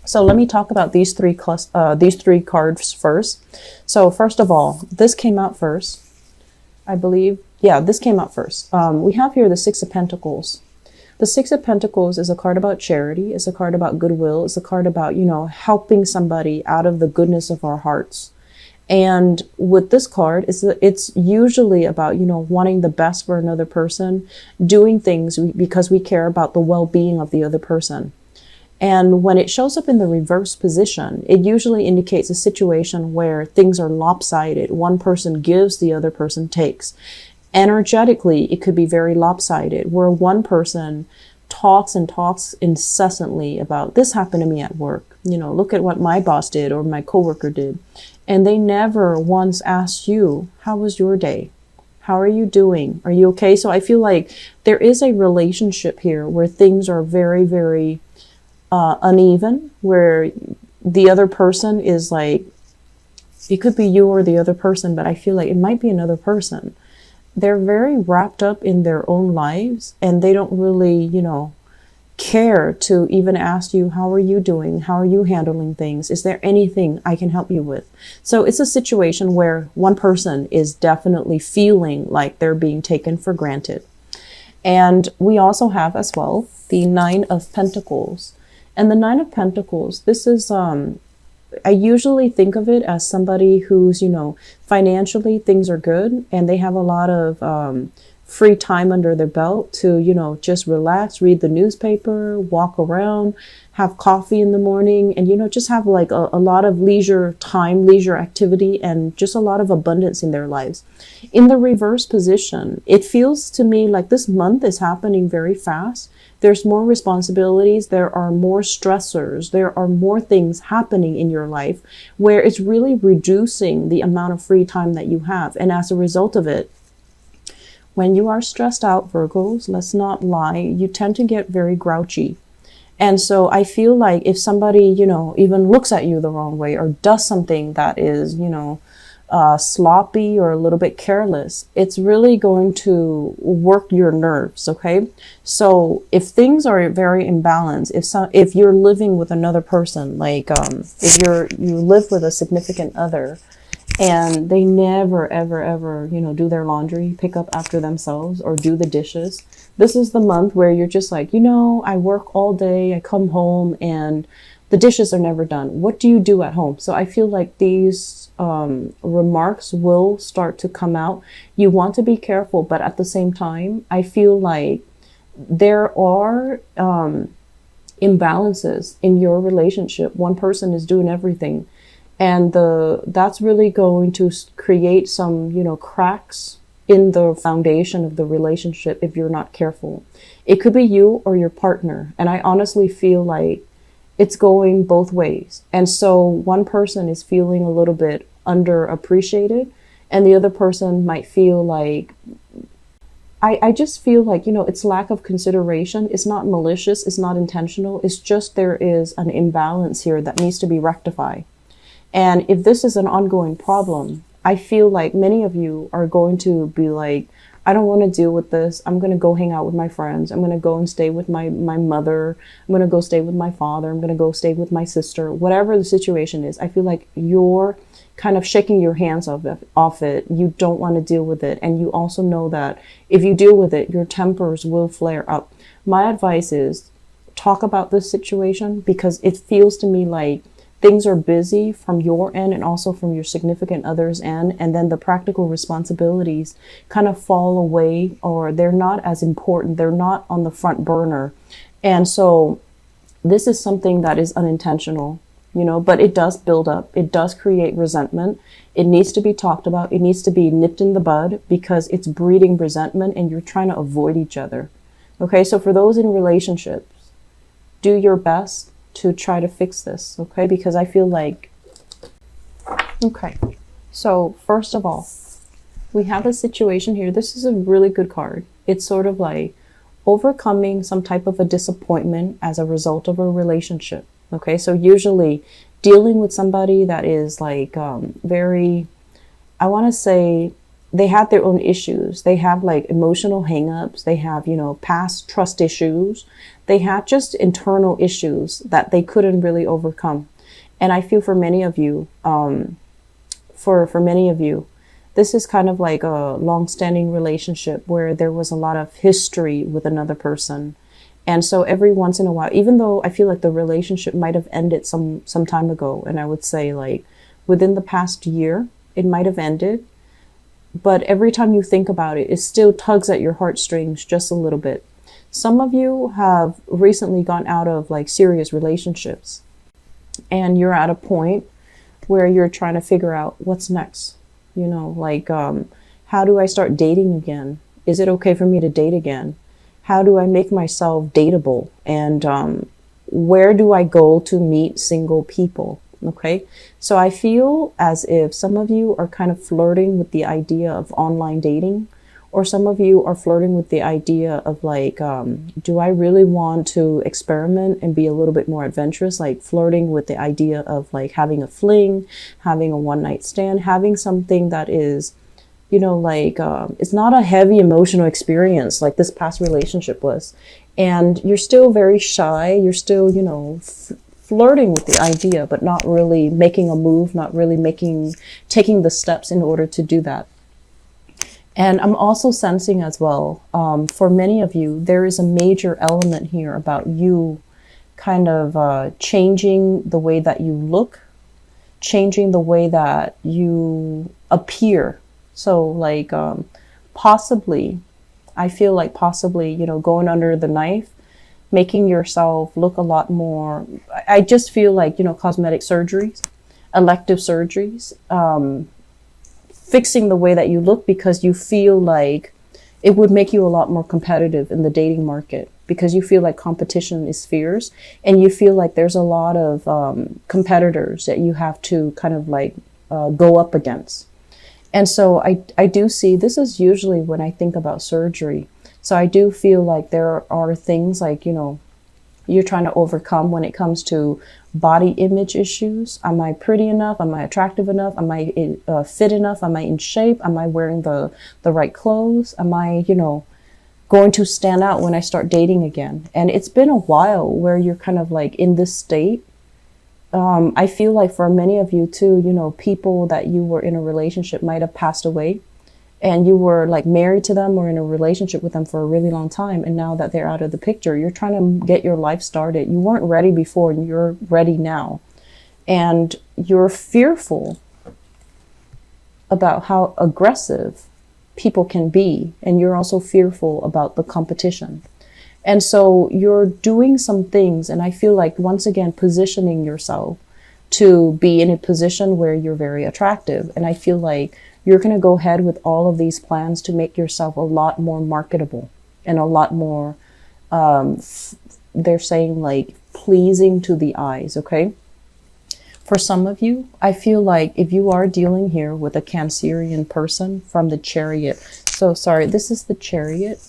So let me talk about these three cards first. So first of all, this came out first, I believe. Yeah, this came out first. We have here the Six of Pentacles. The Six of Pentacles is a card about charity. It's a card about goodwill. It's a card about, helping somebody out of the goodness of our hearts. And with this card, it's usually about, wanting the best for another person, doing things because we care about the well-being of the other person. And when it shows up in the reverse position, it usually indicates a situation where things are lopsided. One person gives, the other person takes. Energetically, it could be very lopsided, where one person talks and talks incessantly about, this happened to me at work. Look at what my boss did or my coworker did. And they never once asked you, how was your day? How are you doing? Are you okay? So I feel like there is a relationship here where things are very, very uneven, where the other person is like, it could be you or the other person, but I feel like it might be another person. They're very wrapped up in their own lives, and they don't really, care to even ask you, how are you doing? How are you handling things? Is there anything I can help you with? So it's a situation where one person is definitely feeling like they're being taken for granted. And we also have as well the Nine of Pentacles. And the Nine of Pentacles, this is, I usually think of it as somebody who's, financially things are good and they have a lot of free time under their belt to, just relax, read the newspaper, walk around, have coffee in the morning, and, just have like a lot of leisure time, leisure activity, and just a lot of abundance in their lives. In the reverse position, it feels to me like this month is happening very fast. There's more responsibilities. There are more stressors. There are more things happening in your life where it's really reducing the amount of free time that you have. And as a result of it, when you are stressed out, Virgos, let's not lie, you tend to get very grouchy. And so I feel like if somebody, even looks at you the wrong way or does something that is, sloppy or a little bit careless, it's really going to work your nerves. Okay. So if things are very imbalanced, if you're living with another person, like, if you live with a significant other and they never, ever, ever, do their laundry, pick up after themselves or do the dishes, this is the month where you're just like, I work all day, I come home and the dishes are never done. What do you do at home? So I feel like these remarks will start to come out. You want to be careful, but at the same time, I feel like there are imbalances in your relationship. One person is doing everything, and that's really going to create some, cracks in the foundation of the relationship if you're not careful. It could be you or your partner, and I honestly feel like it's going both ways. And so one person is feeling a little bit underappreciated, and the other person might feel like, I just feel like, it's lack of consideration. It's not malicious. It's not intentional. It's just there is an imbalance here that needs to be rectified. And if this is an ongoing problem, I feel like many of you are going to be like, I don't want to deal with this. I'm going to go hang out with my friends. I'm going to go and stay with my mother. I'm going to go stay with my father. I'm going to go stay with my sister. Whatever the situation is, I feel like you're kind of shaking your hands off it. You don't want to deal with it. And you also know that if you deal with it, your tempers will flare up. My advice is talk about this situation, because it feels to me like things are busy from your end and also from your significant other's end, and then the practical responsibilities kind of fall away, or they're not as important. They're not on the front burner. And so this is something that is unintentional, but it does build up. It does create resentment. It needs to be talked about. It needs to be nipped in the bud, because it's breeding resentment and you're trying to avoid each other. Okay, so for those in relationships, do your best to try to fix this, okay? Because I feel like, okay, so first of all, we have a situation here. This is a really good card. It's sort of like overcoming some type of a disappointment as a result of a relationship, okay? So usually dealing with somebody that is like very, I want to say, they had their own issues. They have like emotional hangups. They have, you know, past trust issues. They had just internal issues that they couldn't really overcome. And I feel for many of you, for many of you, this is kind of like a long-standing relationship where there was a lot of history with another person. And so every once in a while, even though I feel like the relationship might have ended some time ago, and I would say like within the past year, it might have ended. But every time you think about it, it still tugs at your heartstrings just a little bit. Some of you have recently gone out of like serious relationships, and you're at a point where you're trying to figure out what's next. You know, like, how do I start dating again? Is it okay for me to date again? How do I make myself dateable? And where do I go to meet single people? Okay, so I feel as if some of you are kind of flirting with the idea of online dating, or some of you are flirting with the idea of like, do I really want to experiment and be a little bit more adventurous? Like flirting with the idea of like having a fling, having a one night stand, having something that is, you know, like, it's not a heavy emotional experience like this past relationship was. And you're still very shy. You're still, you know, flirting with the idea, but not really making a move, not really taking the steps in order to do that. And I'm also sensing as well, for many of you, there is a major element here about you kind of changing the way that you look, changing the way that you appear. So like, possibly, I feel like possibly, you know, going under the knife, making yourself look a lot more, I just feel like, you know, cosmetic surgeries, elective surgeries, fixing the way that you look because you feel like it would make you a lot more competitive in the dating market, because you feel like competition is fierce and you feel like there's a lot of competitors that you have to kind of like go up against. And so I do see, this is usually when I think about surgery. So I do feel like there are things like, you know, you're trying to overcome when it comes to body image issues. Am I pretty enough? Am I attractive enough? Am I fit enough? Am I in shape? Am I wearing the right clothes? Am I, you know, going to stand out when I start dating again? And it's been a while where you're kind of like in this state. I feel like for many of you too, you know, people that you were in a relationship might have passed away, and you were like married to them or in a relationship with them for a really long time. And now that they're out of the picture, you're trying to get your life started. You weren't ready before and you're ready now. And you're fearful about how aggressive people can be. And you're also fearful about the competition. And so you're doing some things. And I feel like once again, positioning yourself to be in a position where you're very attractive. And I feel like you're going to go ahead with all of these plans to make yourself a lot more marketable and a lot more, they're saying like pleasing to the eyes. Okay. For some of you, I feel like if you are dealing here with a Cancerian person from the Chariot. So sorry, this is the Chariot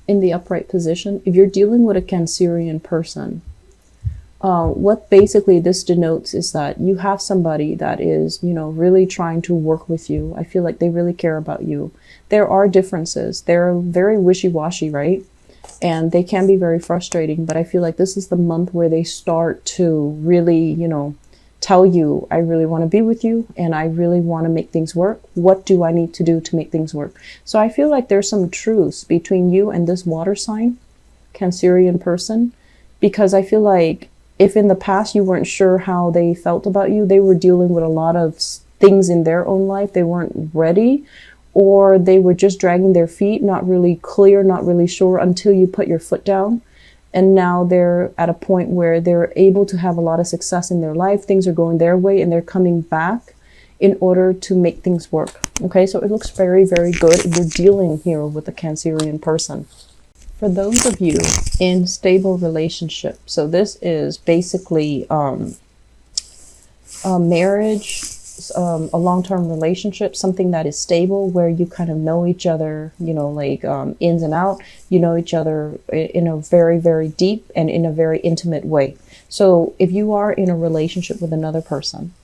in the upright position. If you're dealing with a Cancerian person, what basically this denotes is that you have somebody that is, you know, really trying to work with you. I feel like they really care about you. There are differences. They're very wishy-washy, right? And they can be very frustrating, but I feel like this is the month where they start to really, you know, tell you, I really want to be with you and I really want to make things work. What do I need to do to make things work? So I feel like there's some truce between you and this water sign, Cancerian person, because I feel like if in the past you weren't sure how they felt about you, they were dealing with a lot of things in their own life. They weren't ready, or they were just dragging their feet, not really clear, not really sure until you put your foot down. And now they're at a point where they're able to have a lot of success in their life. Things are going their way and they're coming back in order to make things work. Okay, so it looks very, very good. You're dealing here with a Cancerian person. For those of you in stable relationship, so this is basically a marriage, a long-term relationship, something that is stable where you kind of know each other, you know, like ins and out. You know each other in a very, very deep and in a very intimate way. So if you are in a relationship with another person,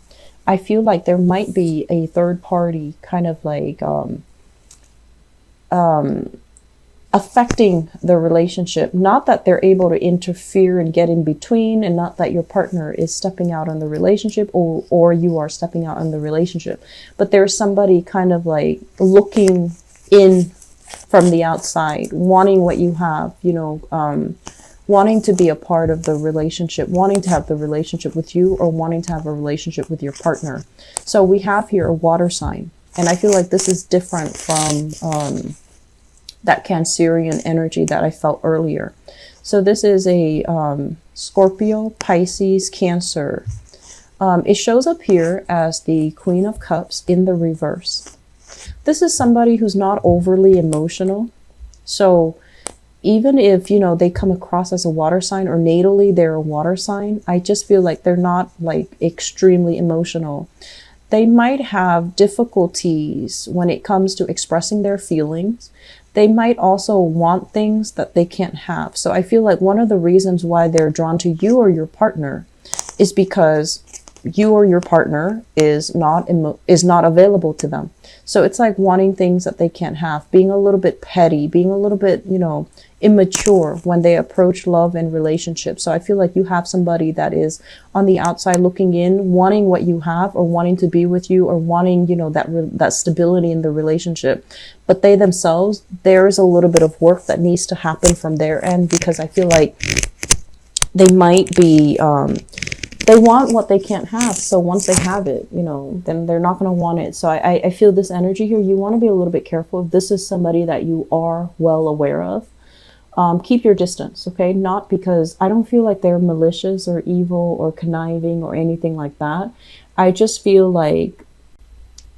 I feel like there might be a third party kind of like affecting the relationship. Not that they're able to interfere and get in between, and not that your partner is stepping out on the relationship, or you are stepping out on the relationship, but there's somebody kind of like looking in from the outside, wanting what you have, wanting to be a part of the relationship, wanting to have the relationship with you, or wanting to have a relationship with your partner. So we have here a water sign, and I feel like this is different from that Cancerian energy that I felt earlier. So this is a Scorpio, Pisces, Cancer. It shows up here as the Queen of Cups in the reverse. This is somebody who's not overly emotional. So even if, they come across as a water sign, or natally they're a water sign, I just feel like they're not like extremely emotional. They might have difficulties when it comes to expressing their feelings. They might also want things that they can't have. So I feel like one of the reasons why they're drawn to you or your partner is because you or your partner is not available to them. So it's like wanting things that they can't have, being a little bit petty, being a little bit, immature when they approach love and relationships. So I feel like you have somebody that is on the outside looking in, wanting what you have, or wanting to be with you, or wanting, that stability in the relationship. But they themselves, there is a little bit of work that needs to happen from their end, because I feel like they might be, they want what they can't have. So once they have it, then they're not going to want it. So I feel this energy here. You want to be a little bit careful. If this is somebody that you are well aware of, keep your distance, okay? Not because I don't feel like they're malicious or evil or conniving or anything like that. I just feel like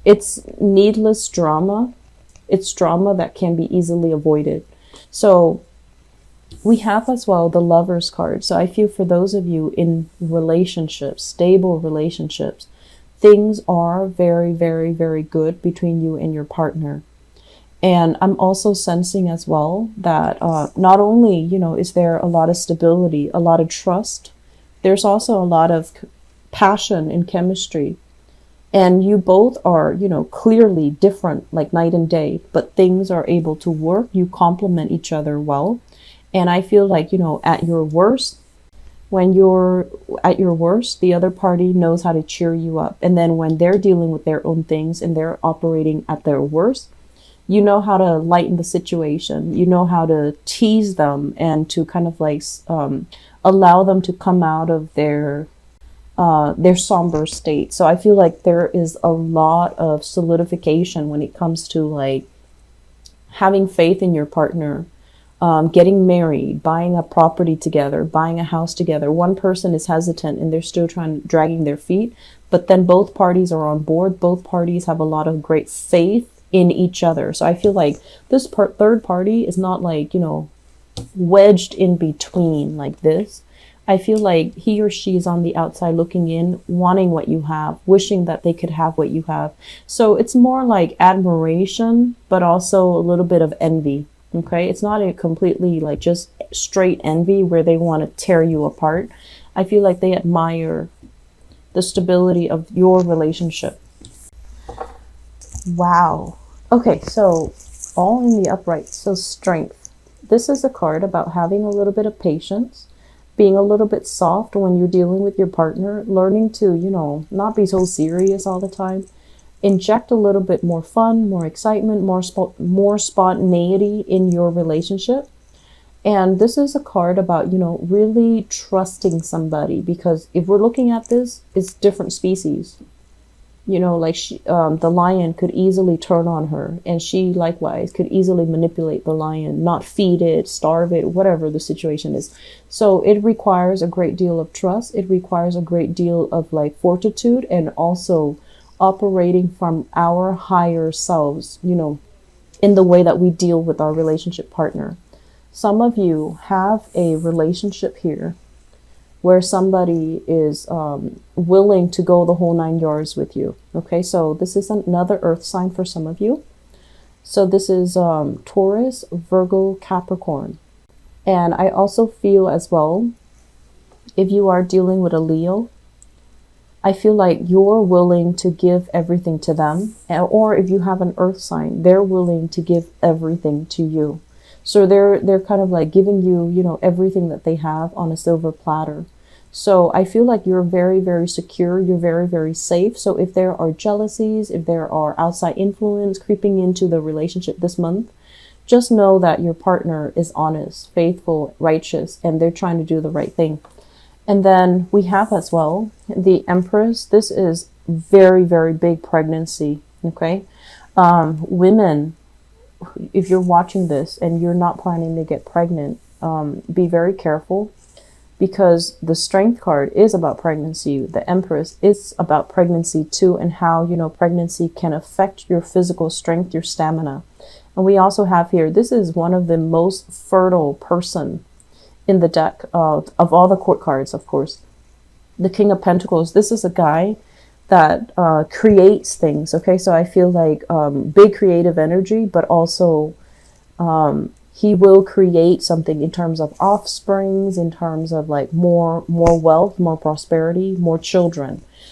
it's needless drama. It's drama that can be easily avoided. So we have as well the Lovers card. So I feel for those of you in relationships, stable relationships, things are very, very, very good between you and your partner. And I'm also sensing as well that not only, is there a lot of stability, a lot of trust, there's also a lot of passion and chemistry. And you both are, clearly different, like night and day, but things are able to work. You complement each other well. And I feel like, at your worst, when you're at your worst, the other party knows how to cheer you up. And then when they're dealing with their own things and they're operating at their worst, you know how to lighten the situation. You know how to tease them and to kind of like allow them to come out of their somber state. So I feel like there is a lot of solidification when it comes to like having faith in your partner, getting married, buying a property together, buying a house together. One person is hesitant and they're still dragging their feet, but then both parties are on board. Both parties have a lot of great faith in each other. So I feel like this third party is not like, wedged in between like this. I feel like he or she is on the outside looking in, wanting what you have, wishing that they could have what you have. So it's more like admiration, but also a little bit of envy. Okay. It's not a completely like just straight envy where they want to tear you apart. I feel like they admire the stability of your relationship. Wow. Okay, so all in the upright. So strength. This is a card about having a little bit of patience, being a little bit soft when you're dealing with your partner, learning to, not be so serious all the time. Inject a little bit more fun, more excitement, more spontaneity in your relationship. And this is a card about, really trusting somebody, because if we're looking at this, it's different species. Like the lion could easily turn on her, and she likewise could easily manipulate the lion, not feed it, starve it, whatever the situation is. So it requires a great deal of trust. It requires a great deal of like fortitude, and also operating from our higher selves, in the way that we deal with our relationship partner. Some of you have a relationship here where somebody is willing to go the whole 9 yards with you. Okay, so this is another earth sign for some of you. So this is Taurus, Virgo, Capricorn. And I also feel as well, if you are dealing with a Leo, I feel like you're willing to give everything to them, or if you have an earth sign, they're willing to give everything to you. So they're kind of like giving you, you know, everything that they have on a silver platter. So I feel like you're very, very secure. You're very, very safe. So if there are jealousies, if there are outside influence creeping into the relationship this month, just know that your partner is honest, faithful, righteous, and they're trying to do the right thing. And then we have as well the Empress. This is very, very big pregnancy. Okay. Women, if you're watching this and you're not planning to get pregnant, be very careful, because the Strength card is about pregnancy. The Empress is about pregnancy too, and how, you know, pregnancy can affect your physical strength, your stamina. And we also have here, this is one of the most fertile person in the deck of all the court cards, of course. The King of Pentacles, this is a guy that creates things. Okay, so I feel like big creative energy, but also he will create something in terms of offsprings, in terms of like more wealth, more prosperity, more children.